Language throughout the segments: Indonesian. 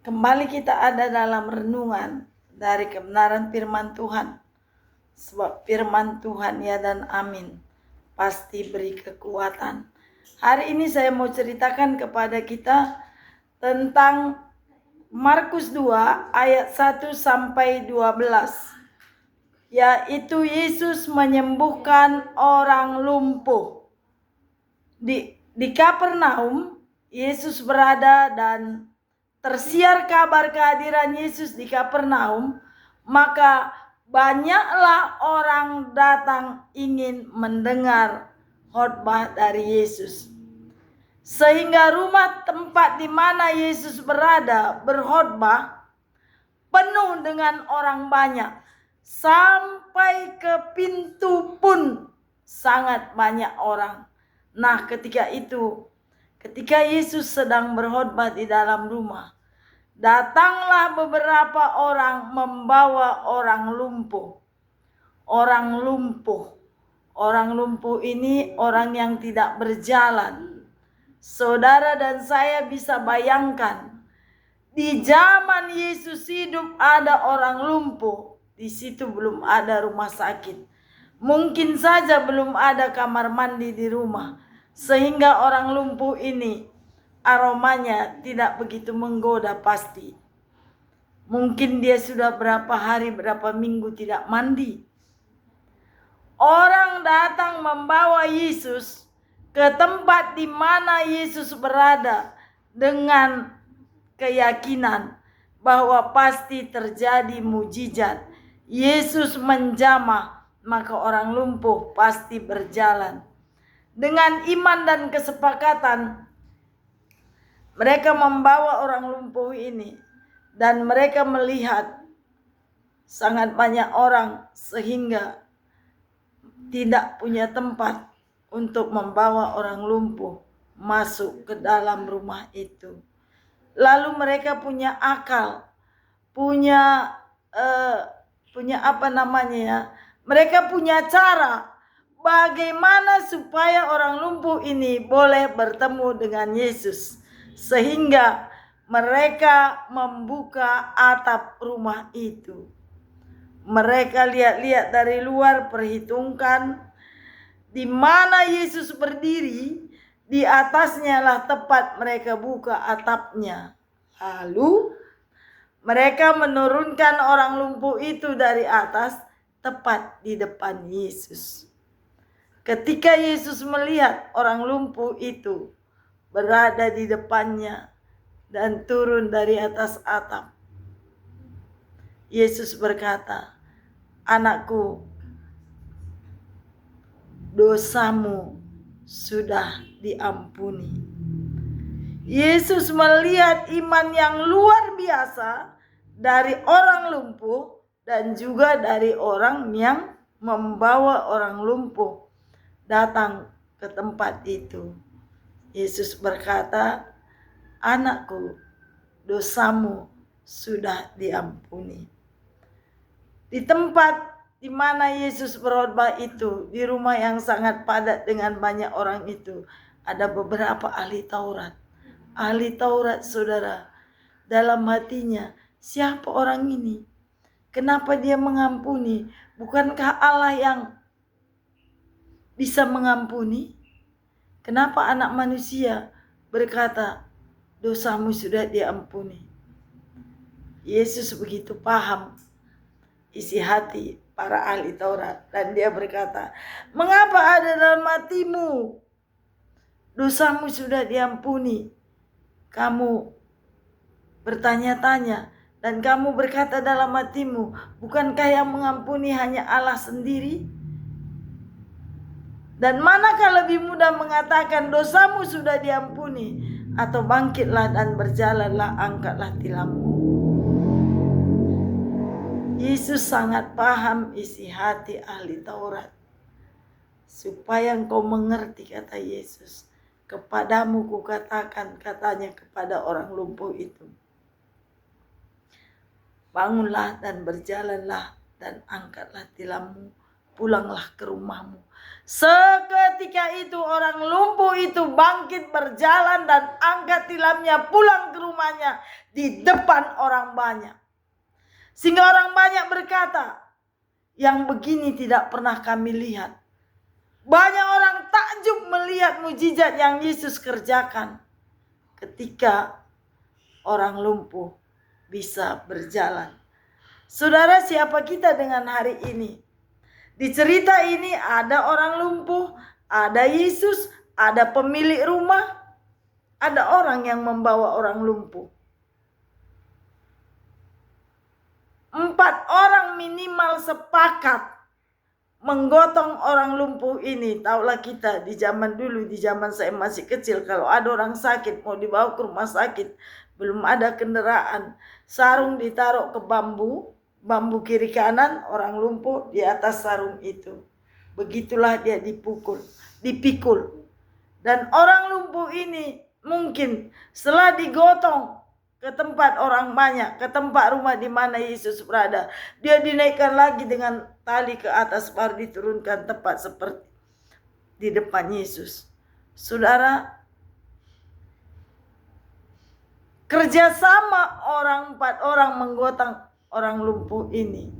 Kembali kita ada dalam renungan dari kebenaran firman Tuhan. Sebab firman Tuhan ya dan amin pasti beri kekuatan. Hari ini saya mau ceritakan kepada kita tentang Markus 2 ayat 1 sampai 12. Yaitu Yesus menyembuhkan orang lumpuh. Di Kapernaum Yesus berada dan tersiar kabar kehadiran Yesus di Kapernaum, maka banyaklah orang datang ingin mendengar khotbah dari Yesus. Sehingga rumah tempat di mana Yesus berada berkhotbah penuh dengan orang banyak. Sampai ke pintu pun sangat banyak orang. Nah, ketika Yesus sedang berkhotbah di dalam rumah, datanglah beberapa orang membawa orang lumpuh. Orang lumpuh ini orang yang tidak berjalan. Saudara dan saya bisa bayangkan, di zaman Yesus hidup ada orang lumpuh. Di situ belum ada rumah sakit. Mungkin saja belum ada kamar mandi di rumah. Sehingga orang lumpuh ini aromanya tidak begitu menggoda pasti. Mungkin dia sudah berapa hari, berapa minggu tidak mandi. Orang datang membawa Yesus ke tempat di mana Yesus berada dengan keyakinan bahwa pasti terjadi mujizat. Yesus menjamah, maka orang lumpuh pasti berjalan. Dengan iman dan kesepakatan, mereka membawa orang lumpuh ini dan mereka melihat sangat banyak orang sehingga tidak punya tempat untuk membawa orang lumpuh masuk ke dalam rumah itu. Lalu mereka punya akal, punya mereka punya cara bagaimana supaya orang lumpuh ini boleh bertemu dengan Yesus. Sehingga mereka membuka atap rumah itu. Mereka lihat-lihat dari luar, perhitungkan di mana Yesus berdiri, di atasnya lah tepat mereka buka atapnya. Lalu mereka menurunkan orang lumpuh itu dari atas tepat di depan Yesus. Ketika Yesus melihat orang lumpuh itu berada di depannya dan turun dari atas atap, Yesus berkata, "Anakku, dosamu sudah diampuni." Yesus melihat iman yang luar biasa dari orang lumpuh dan juga dari orang yang membawa orang lumpuh datang ke tempat itu. Yesus berkata, "Anakku, dosamu sudah diampuni." Di tempat di mana Yesus berkhotbah itu, di rumah yang sangat padat dengan banyak orang itu, ada beberapa ahli Taurat. Ahli Taurat, saudara, dalam hatinya, siapa orang ini? Kenapa dia mengampuni? Bukankah Allah yang bisa mengampuni? Kenapa anak manusia berkata, "Dosamu sudah diampuni"? Yesus begitu paham isi hati para ahli Taurat, dan dia berkata, "Mengapa ada dalam hatimu, dosamu sudah diampuni? Kamu bertanya-tanya dan kamu berkata dalam hatimu, bukankah yang mengampuni hanya Allah sendiri? Dan manakah lebih mudah mengatakan dosamu sudah diampuni, atau bangkitlah dan berjalanlah, angkatlah tilammu?" Yesus sangat paham isi hati ahli Taurat. "Supaya engkau mengerti," kata Yesus, "kepadamu kukatakan," katanya kepada orang lumpuh itu, "bangunlah dan berjalanlah dan angkatlah tilammu." pulanglah ke rumahmu. Seketika itu orang lumpuh itu bangkit berjalan dan angkat tilamnya pulang ke rumahnya di depan orang banyak. Sehingga orang banyak berkata, yang begini tidak pernah kami lihat. Banyak orang takjub melihat mujizat yang Yesus kerjakan ketika orang lumpuh bisa berjalan. Saudara, siapa kita dengan hari ini? Di cerita ini ada orang lumpuh, ada Yesus, ada pemilik rumah, ada orang yang membawa orang lumpuh. 4 orang minimal sepakat menggotong orang lumpuh ini. Taulah kita di zaman dulu, di zaman saya masih kecil, kalau ada orang sakit mau dibawa ke rumah sakit, belum ada kendaraan, sarung ditaruh ke bambu kiri kanan, orang lumpuh di atas sarung itu. Begitulah dia dipikul. Dan orang lumpuh ini mungkin setelah digotong ke tempat orang banyak, ke tempat rumah di mana Yesus berada, dia dinaikkan lagi dengan tali ke atas, baru diturunkan tepat seperti di depan Yesus. Saudara, kerjasama 4 orang menggotong orang lumpuh ini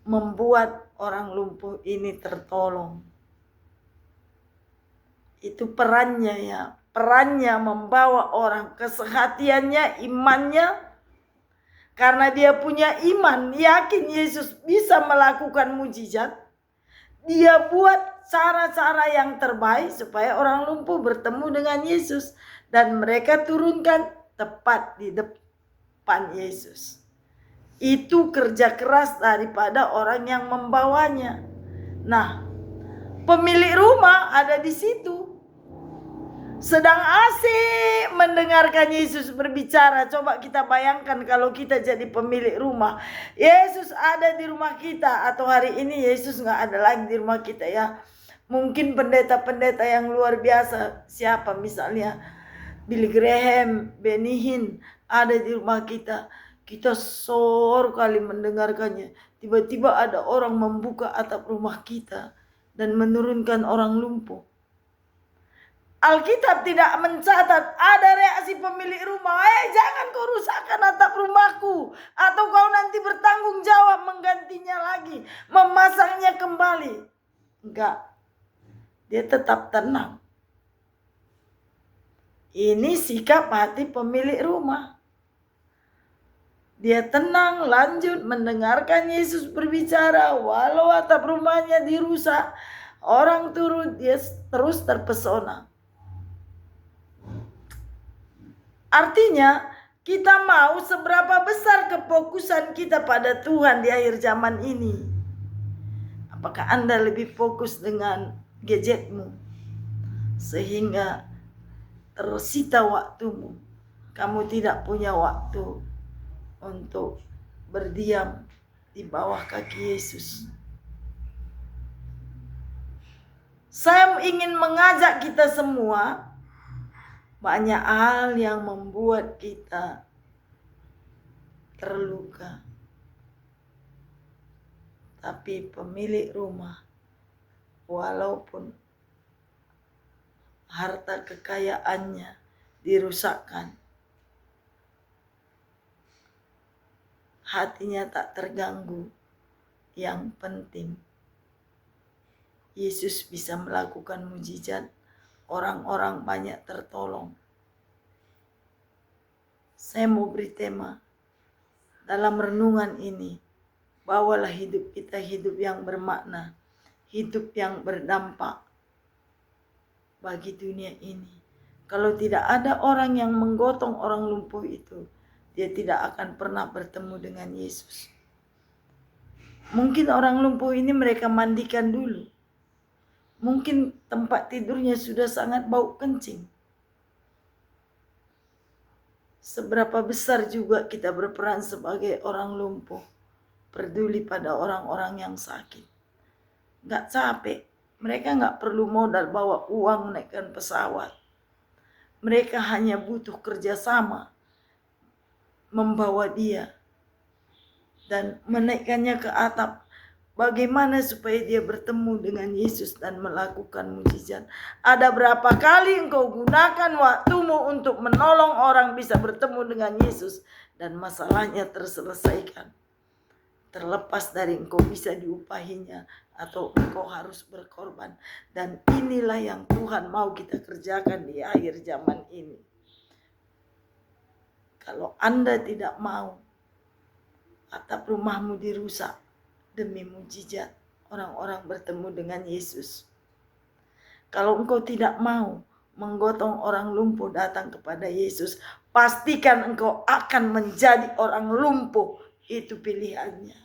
membuat orang lumpuh ini tertolong. Itu perannya ya. Perannya membawa orang, kesehatiannya, imannya. Karena dia punya iman, yakin Yesus bisa melakukan mujizat. Dia buat cara-cara yang terbaik supaya orang lumpuh bertemu dengan Yesus. Dan mereka turunkan tepat di depan Yesus. Itu kerja keras daripada orang yang membawanya. Nah, pemilik rumah ada di situ, sedang asik mendengarkan Yesus berbicara. Coba kita bayangkan kalau kita jadi pemilik rumah, Yesus ada di rumah kita, atau hari ini Yesus gak ada lagi di rumah kita ya. Mungkin pendeta-pendeta yang luar biasa, siapa misalnya Billy Graham, Benny Hinn ada di rumah kita. Kita sore kali mendengarkannya. Tiba-tiba ada orang membuka atap rumah kita dan menurunkan orang lumpuh. Alkitab tidak mencatat ada reaksi pemilik rumah, jangan kau rusakkan atap rumahku, atau kau nanti bertanggung jawab menggantinya lagi, memasangnya kembali. Enggak, dia tetap tenang. Ini sikap hati pemilik rumah. Dia tenang, lanjut mendengarkan Yesus berbicara. Walau atap rumahnya dirusak, orang turun, dia terus terpesona. Artinya, kita mau seberapa besar kefokusan kita pada Tuhan di akhir zaman ini. Apakah Anda lebih fokus dengan gadgetmu sehingga tersita waktumu? Kamu tidak punya waktu untuk berdiam di bawah kaki Yesus. Saya ingin mengajak kita semua, banyak hal yang membuat kita terluka. Tapi pemilik rumah, walaupun harta kekayaannya dirusakkan, hatinya tak terganggu. Yang penting Yesus bisa melakukan mujizat, orang-orang banyak tertolong. Saya mau beri tema dalam renungan ini, bawalah hidup kita hidup yang bermakna, hidup yang berdampak bagi dunia ini. Kalau tidak ada orang yang menggotong orang lumpuh itu, dia tidak akan pernah bertemu dengan Yesus. Mungkin orang lumpuh ini mereka mandikan dulu. Mungkin tempat tidurnya sudah sangat bau kencing. Seberapa besar juga kita berperan sebagai orang lumpuh, peduli pada orang-orang yang sakit. Gak capek, mereka gak perlu modal bawa uang naikkan pesawat. Mereka hanya butuh kerjasama, membawa dia dan menaikkannya ke atap, Bagaimana supaya dia bertemu dengan Yesus dan melakukan mujizat? Ada berapa kali engkau gunakan waktumu untuk menolong orang bisa bertemu dengan Yesus dan masalahnya terselesaikan? Terlepas dari engkau bisa diupahinya atau engkau harus berkorban. Dan inilah yang Tuhan mau kita kerjakan di akhir zaman ini. Kalau Anda tidak mau atap rumahmu dirusak demi mujizat, orang-orang bertemu dengan Yesus. Kalau engkau tidak mau menggotong orang lumpuh datang kepada Yesus, pastikan engkau akan menjadi orang lumpuh. Itu pilihannya.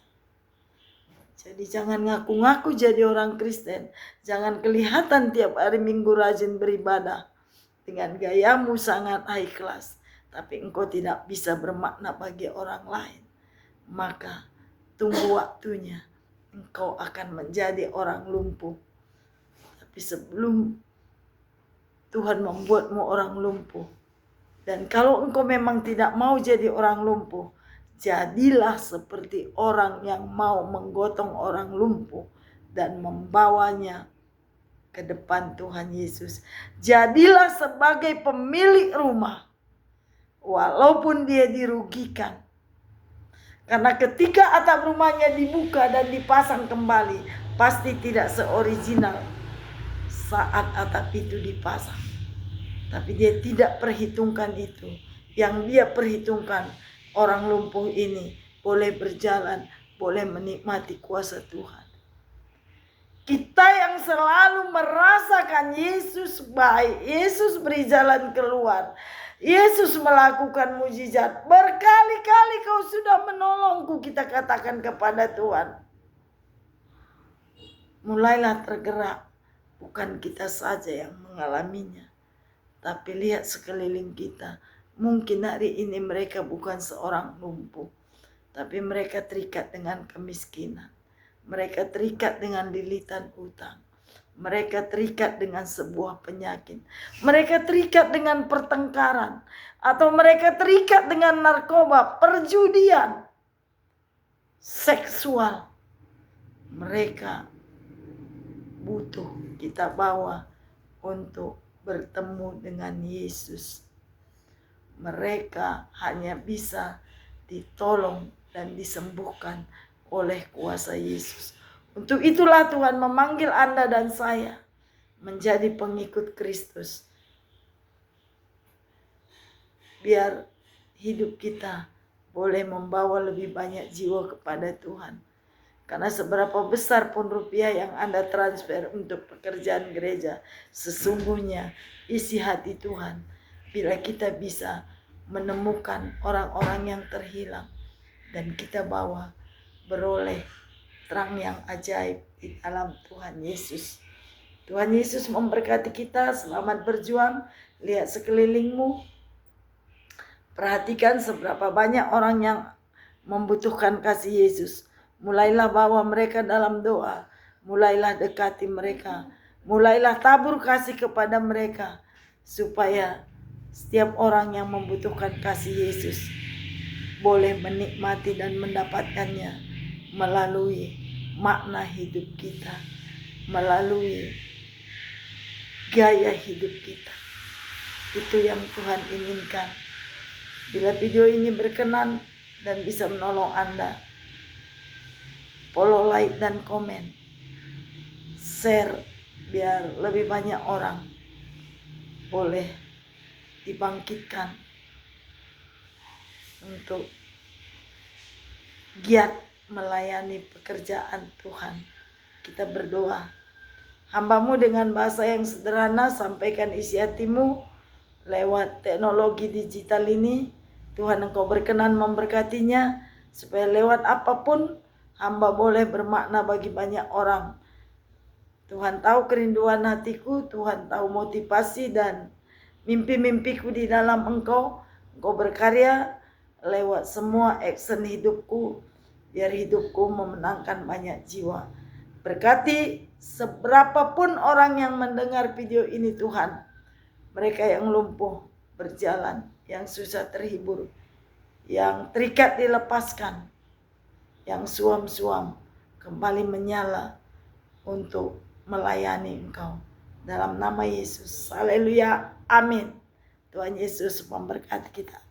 Jadi jangan ngaku-ngaku jadi orang Kristen. Jangan kelihatan tiap hari Minggu rajin beribadah dengan gayamu sangat high class, tapi engkau tidak bisa bermakna bagi orang lain. Maka tunggu waktunya, engkau akan menjadi orang lumpuh. Tapi sebelum Tuhan membuatmu orang lumpuh, dan kalau engkau memang tidak mau jadi orang lumpuh, jadilah seperti orang yang mau menggotong orang lumpuh dan membawanya ke depan Tuhan Yesus. Jadilah sebagai pemilik rumah, walaupun dia dirugikan. Karena ketika atap rumahnya dibuka dan dipasang kembali, pasti tidak seoriginal saat atap itu dipasang. Tapi dia tidak perhitungkan itu. Yang dia perhitungkan, orang lumpuh ini boleh berjalan, boleh menikmati kuasa Tuhan. Kita yang selalu merasakan Yesus baik, Yesus beri jalan keluar, Yesus melakukan mujizat. Berkali-kali kau sudah menolongku, kita katakan kepada Tuhan. Mulailah tergerak. Bukan kita saja yang mengalaminya, tapi lihat sekeliling kita. Mungkin hari ini mereka bukan seorang lumpuh, tapi mereka terikat dengan kemiskinan. Mereka terikat dengan lilitan utang. Mereka terikat dengan sebuah penyakit. Mereka terikat dengan pertengkaran. Atau mereka terikat dengan narkoba, perjudian, seksual. Mereka butuh kita bawa untuk bertemu dengan Yesus. Mereka hanya bisa ditolong dan disembuhkan oleh kuasa Yesus. Untuk itulah Tuhan memanggil Anda dan saya menjadi pengikut Kristus. Biar hidup kita boleh membawa lebih banyak jiwa kepada Tuhan. Karena seberapa besar pun rupiah yang Anda transfer untuk pekerjaan gereja, sesungguhnya isi hati Tuhan bila kita bisa menemukan orang-orang yang terhilang dan kita bawa beroleh terang yang ajaib di dalam Tuhan Yesus. Tuhan Yesus memberkati kita. Selamat berjuang. Lihat sekelilingmu. Perhatikan seberapa banyak orang yang membutuhkan kasih Yesus. Mulailah bawa mereka dalam doa. Mulailah dekati mereka. Mulailah tabur kasih kepada mereka. Supaya setiap orang yang membutuhkan kasih Yesus boleh menikmati dan mendapatkannya melalui makna hidup kita, melalui gaya hidup kita. Itu yang Tuhan inginkan. Bila video ini berkenan dan bisa menolong Anda, follow, like, dan komen. Share biar lebih banyak orang boleh dibangkitkan untuk giat melayani pekerjaan Tuhan. Kita berdoa. Hamba-Mu dengan bahasa yang sederhana sampaikan isi hatimu lewat teknologi digital ini. Tuhan Engkau berkenan memberkatinya supaya lewat apapun hamba boleh bermakna bagi banyak orang. Tuhan tahu kerinduan hatiku, Tuhan tahu motivasi dan mimpi-mimpiku di dalam Engkau. Engkau berkarya lewat semua action hidupku, biar hidupku memenangkan banyak jiwa. Berkati seberapapun orang yang mendengar video ini Tuhan. Mereka yang lumpuh berjalan, yang susah terhibur, yang terikat dilepaskan, yang suam-suam kembali menyala untuk melayani Engkau. Dalam nama Yesus. Haleluya. Amin. Tuhan Yesus memberkati kita.